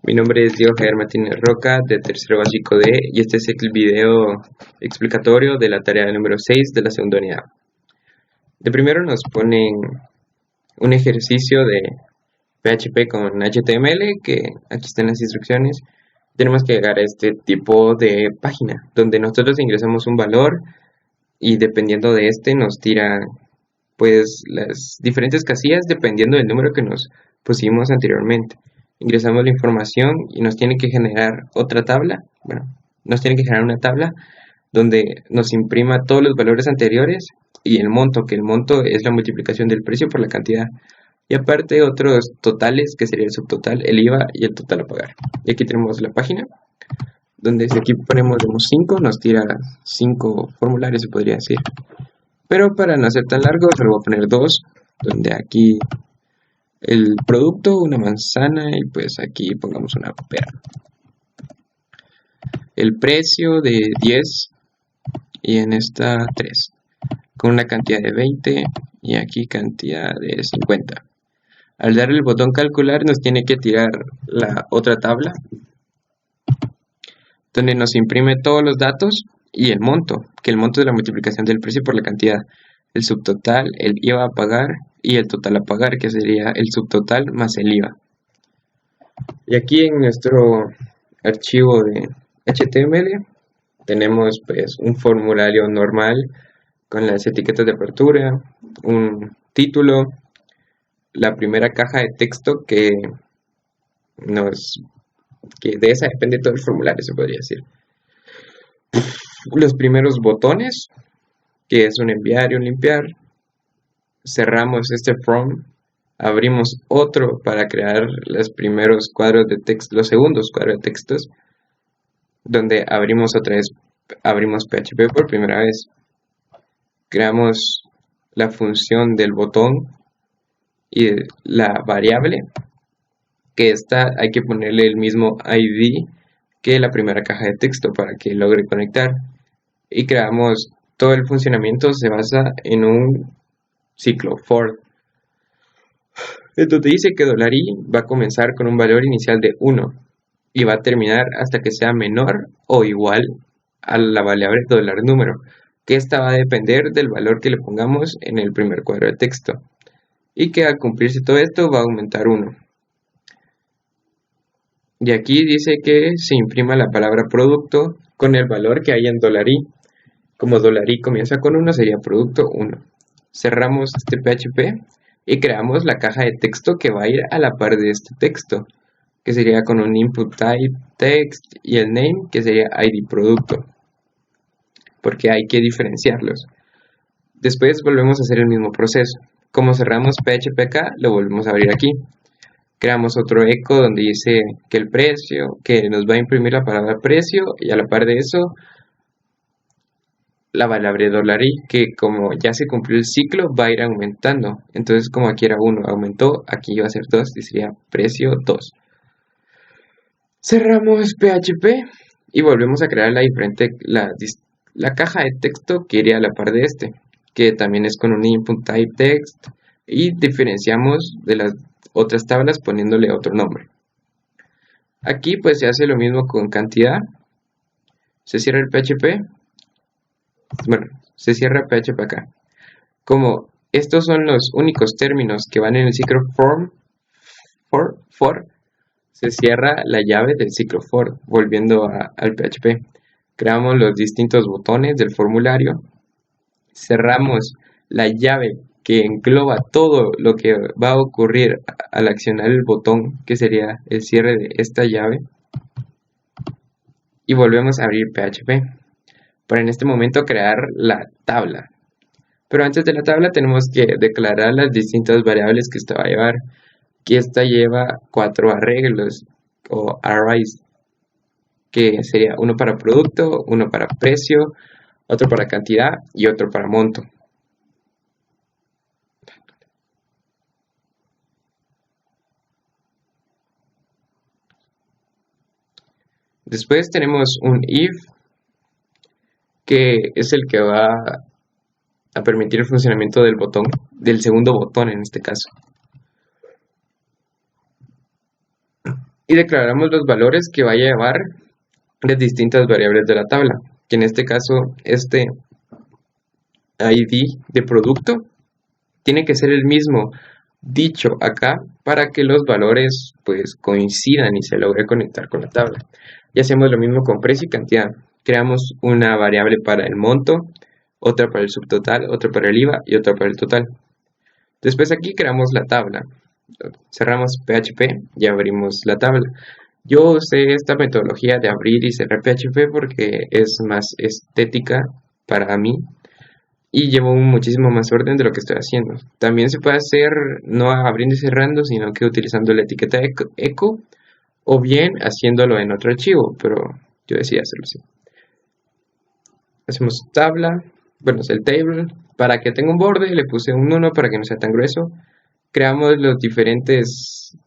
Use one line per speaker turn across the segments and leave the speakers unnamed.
Mi nombre es Diego Javier Martínez Roca, de tercero básico D, y este es el video explicatorio de la tarea número 6 de la segunda unidad. De primero nos ponen un ejercicio de PHP con HTML, que aquí están las instrucciones. Tenemos que llegar a este tipo de página, donde nosotros ingresamos un valor y dependiendo de este nos tira pues las diferentes casillas dependiendo del número que nos pusimos anteriormente. Ingresamos la información y nos tiene que generar otra tabla, nos tiene que generar una tabla donde nos imprima todos los valores anteriores y el monto, que el monto es la multiplicación del precio por la cantidad. Y aparte otros totales, que sería el subtotal, el IVA y el total a pagar. Y aquí tenemos la página, donde si aquí ponemos 5, nos tira 5 formularios, se podría decir. Pero para no hacer tan largo, solo voy a poner 2, donde aquí el producto, una manzana, y pues aquí pongamos una pera. El precio de 10, y en esta 3, con una cantidad de 20, y aquí cantidad de 50. Al dar el botón calcular nos tiene que tirar la otra tabla, donde nos imprime todos los datos y el monto, que el monto es la multiplicación del precio por la cantidad, el subtotal, el IVA a pagar y el total a pagar, que sería el subtotal más el IVA. Y aquí en nuestro archivo de HTML tenemos pues un formulario normal con las etiquetas de apertura, un título, la primera caja de texto que de esa depende todo el formulario, se podría decir. Los primeros botones, que es un enviar y un limpiar. Cerramos este from, abrimos otro para crear los primeros cuadros de texto, los segundos cuadros de textos, donde abrimos otra vez, abrimos PHP por primera vez. Creamos la función del botón y la variable, que esta hay que ponerle el mismo ID que la primera caja de texto para que logre conectar. Y creamos todo el funcionamiento, se basa en un ciclo for. Entonces dice que $i va a comenzar con un valor inicial de 1 y va a terminar hasta que sea menor o igual a la variable $número, que esta va a depender del valor que le pongamos en el primer cuadro de texto, y que al cumplirse todo esto va a aumentar 1. Y aquí dice que se imprima la palabra producto con el valor que hay en $i. Como $i comienza con 1, sería producto 1. Cerramos este PHP y creamos la caja de texto que va a ir a la par de este texto, que sería con un input type text y el name, que sería ID producto, porque hay que diferenciarlos. Después volvemos a hacer el mismo proceso. Como cerramos PHP acá, lo volvemos a abrir aquí. Creamos otro eco donde dice que el precio, que nos va a imprimir la palabra precio, y a la par de eso la variable $i, que como ya se cumplió el ciclo va a ir aumentando. Entonces como aquí era 1, aumentó, aquí va a ser 2 y sería precio 2. Cerramos PHP y volvemos a crear la caja de texto que iría a la par de este, que también es con un input type text, y diferenciamos de las otras tablas poniéndole otro nombre. Aquí pues se hace lo mismo con cantidad. Se cierra el PHP. Se cierra PHP acá. Como estos son los únicos términos que van en el ciclo for, se cierra la llave del ciclo for, volviendo al PHP. Creamos los distintos botones del formulario. Cerramos la llave que engloba todo lo que va a ocurrir al accionar el botón, que sería el cierre de esta llave. Y volvemos a abrir PHP. Para en este momento crear la tabla. Pero antes de la tabla tenemos que declarar las distintas variables que esta va a llevar. Aquí esta lleva 4 arreglos o arrays, que sería uno para producto, uno para precio, otro para cantidad y otro para monto. Después tenemos un if, que es el que va a permitir el funcionamiento del botón, del segundo botón en este caso. y declaramos los valores que vaya a llevar las distintas variables de la tabla, que en este caso este ID de producto tiene que ser el mismo dicho acá para que los valores pues coincidan y se logre conectar con la tabla. Y hacemos lo mismo con precio y cantidad. Creamos una variable para el monto, otra para el subtotal, otra para el IVA y otra para el total. Después aquí creamos la tabla. Cerramos PHP y abrimos la tabla. Yo usé esta metodología de abrir y cerrar PHP porque es más estética para mí y llevo muchísimo más orden de lo que estoy haciendo. También se puede hacer no abriendo y cerrando, sino que utilizando la etiqueta echo o bien haciéndolo en otro archivo, pero yo decidí hacerlo así. Hacemos tabla, bueno, es el table, para que tenga un borde, le puse un 1 para que no sea tan grueso. Creamos los diferentes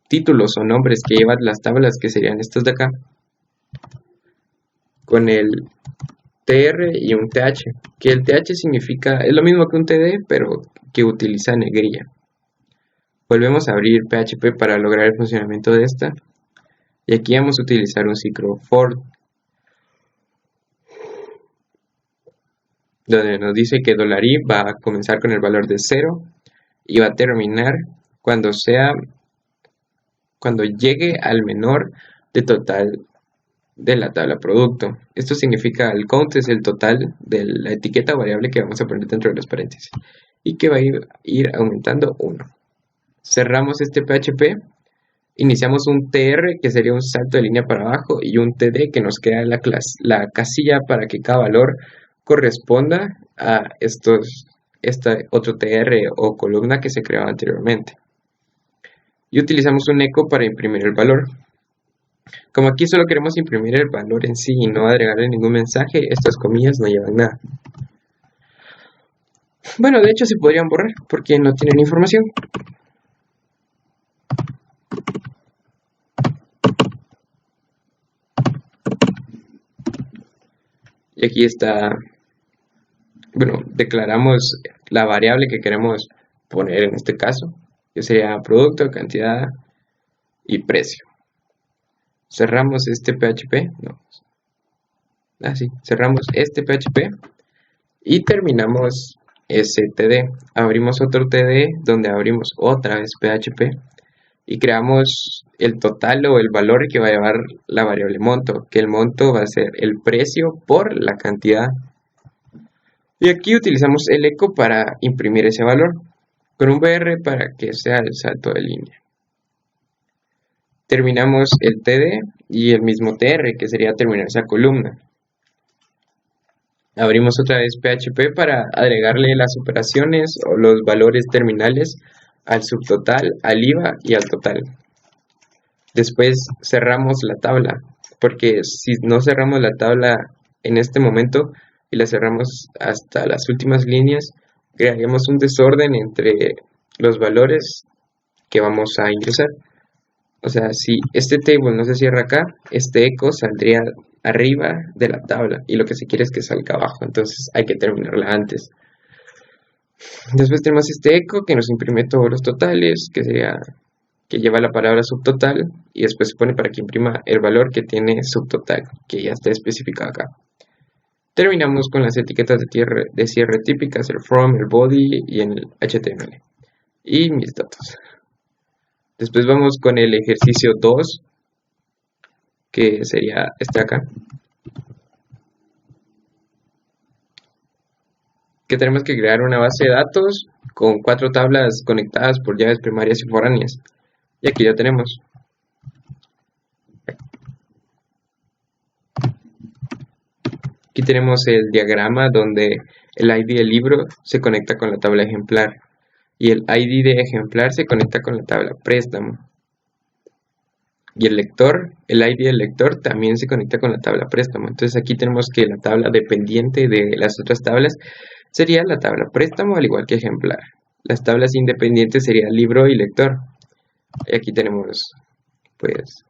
títulos o nombres que llevan las tablas, que serían estos de acá, con el TR y un TH, que el TH significa, es lo mismo que un TD, pero que utiliza negrilla. Volvemos a abrir PHP para lograr el funcionamiento de esta, y aquí vamos a utilizar un ciclo for, donde nos dice que $i va a comenzar con el valor de 0 y va a terminar cuando llegue al menor de total de la tabla producto. Esto significa el count es el total de la etiqueta variable que vamos a poner dentro de los paréntesis y que va a ir aumentando 1. Cerramos este PHP, iniciamos un TR que sería un salto de línea para abajo y un TD que nos queda la casilla para que cada valor corresponda a este otro TR o columna que se creó anteriormente. Y utilizamos un echo para imprimir el valor. Como aquí solo queremos imprimir el valor en sí y no agregarle ningún mensaje, estas comillas no llevan nada. Bueno, de hecho se podrían borrar porque no tienen información. Y aquí está, bueno, declaramos la variable que queremos poner en este caso, que sería producto, cantidad y precio. Cerramos este PHP, cerramos este PHP y terminamos ese TD. Abrimos otro TD donde abrimos otra vez PHP y creamos el total o el valor que va a llevar la variable monto, que el monto va a ser el precio por la cantidad. Y aquí utilizamos el echo para imprimir ese valor, con un BR para que sea el salto de línea. Terminamos el TD y el mismo TR, que sería terminar esa columna. Abrimos otra vez PHP para agregarle las operaciones o los valores terminales al subtotal, al IVA y al total. Después cerramos la tabla, porque si no cerramos la tabla en este momento y la cerramos hasta las últimas líneas, crearíamos un desorden entre los valores que vamos a ingresar. O sea, si este table no se cierra acá, este echo saldría arriba de la tabla y lo que se quiere es que salga abajo, entonces hay que terminarla antes. Después tenemos este echo que nos imprime todos los totales, que lleva la palabra subtotal y después se pone para que imprima el valor que tiene subtotal, que ya está especificado acá. Terminamos con las etiquetas de cierre típicas, el from, el body y el HTML. Y mis datos. Después vamos con el ejercicio 2, que sería este acá. Que tenemos que crear una base de datos con 4 tablas conectadas por llaves primarias y foráneas. Y aquí ya tenemos. Aquí tenemos el diagrama donde el ID del libro se conecta con la tabla ejemplar. Y el ID de ejemplar se conecta con la tabla préstamo. Y el ID del lector también se conecta con la tabla préstamo. Entonces aquí tenemos que la tabla dependiente de las otras tablas sería la tabla préstamo al igual que ejemplar. Las tablas independientes serían libro y lector. Y aquí tenemos pues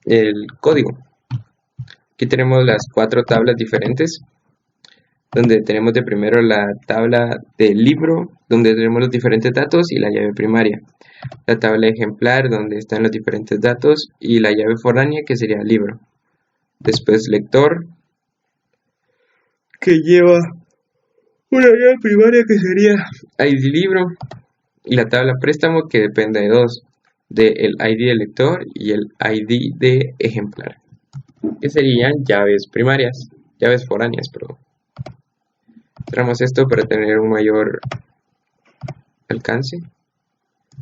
el código. Aquí tenemos las 4 tablas diferentes donde tenemos de primero la tabla del libro, donde tenemos los diferentes datos y la llave primaria. La tabla ejemplar, donde están los diferentes datos, y la llave foránea, que sería el libro. Después lector, que lleva una llave primaria que sería ID libro, y la tabla préstamo, que depende de dos, del ID de lector y el ID de ejemplar, que serían llaves primarias, llaves foráneas, perdón. Cerramos esto para tener un mayor alcance.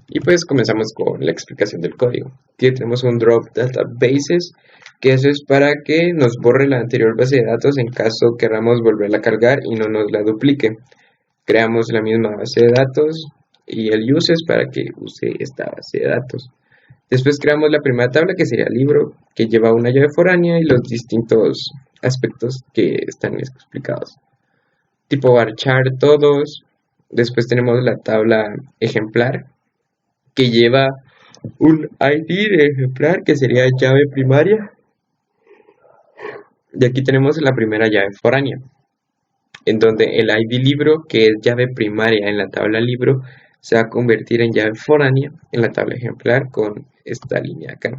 Y pues comenzamos con la explicación del código. Aquí tenemos un drop databases, que eso es para que nos borre la anterior base de datos en caso queramos volverla a cargar y no nos la duplique. Creamos la misma base de datos y el uses para que use esta base de datos. Después creamos la primera tabla, que sería el libro, que lleva una llave foránea y los distintos aspectos que están explicados. Tipo varchar todos. Después tenemos la tabla ejemplar, que lleva un ID de ejemplar, que sería llave primaria. Y aquí tenemos la primera llave foránea, en donde el ID libro, que es llave primaria en la tabla libro, se va a convertir en llave foránea en la tabla ejemplar con esta línea acá,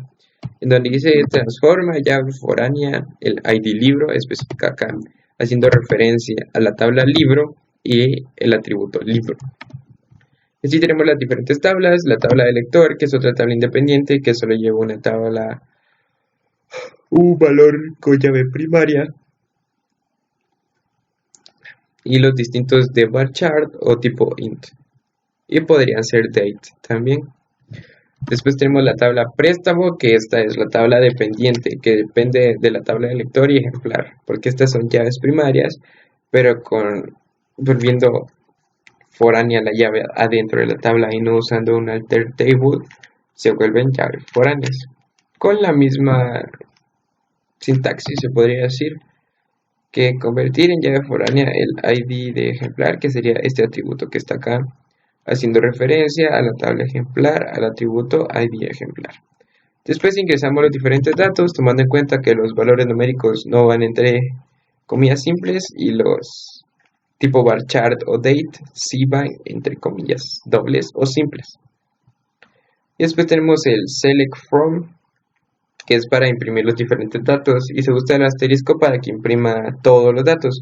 en donde dice transforma llave foránea el ID libro, especifica acá, haciendo referencia a la tabla libro y el atributo libro. Así tenemos las diferentes tablas, la tabla de lector, que es otra tabla independiente que solo lleva una tabla, un valor con llave primaria, y los distintos de varchar o tipo int, y podrían ser date también. Después tenemos la tabla préstamo, que esta es la tabla dependiente, que depende de la tabla de lector y ejemplar, porque estas son llaves primarias, pero volviendo foránea la llave adentro de la tabla y no usando un alter table, se vuelven llaves foráneas, con la misma sintaxis, se podría decir, que convertir en llave foránea el ID de ejemplar, que sería este atributo que está acá, haciendo referencia a la tabla ejemplar, al atributo ID ejemplar. Después ingresamos los diferentes datos, tomando en cuenta que los valores numéricos no van entre comillas simples y los tipo varchar o date sí van entre comillas dobles o simples. Y después tenemos el select from, que es para imprimir los diferentes datos, y se usa el asterisco para que imprima todos los datos.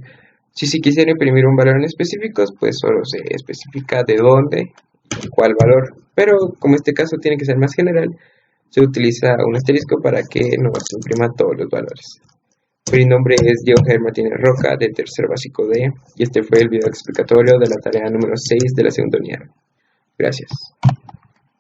Si se quisiera imprimir un valor en específico, pues solo se especifica de dónde y cuál valor, pero como este caso tiene que ser más general, se utiliza un asterisco para que nos imprima todos los valores. Mi nombre es Diego Javier Martínez Roca, de tercer básico D, y este fue el video explicatorio de la tarea número 6 de la segunda unidad. Gracias.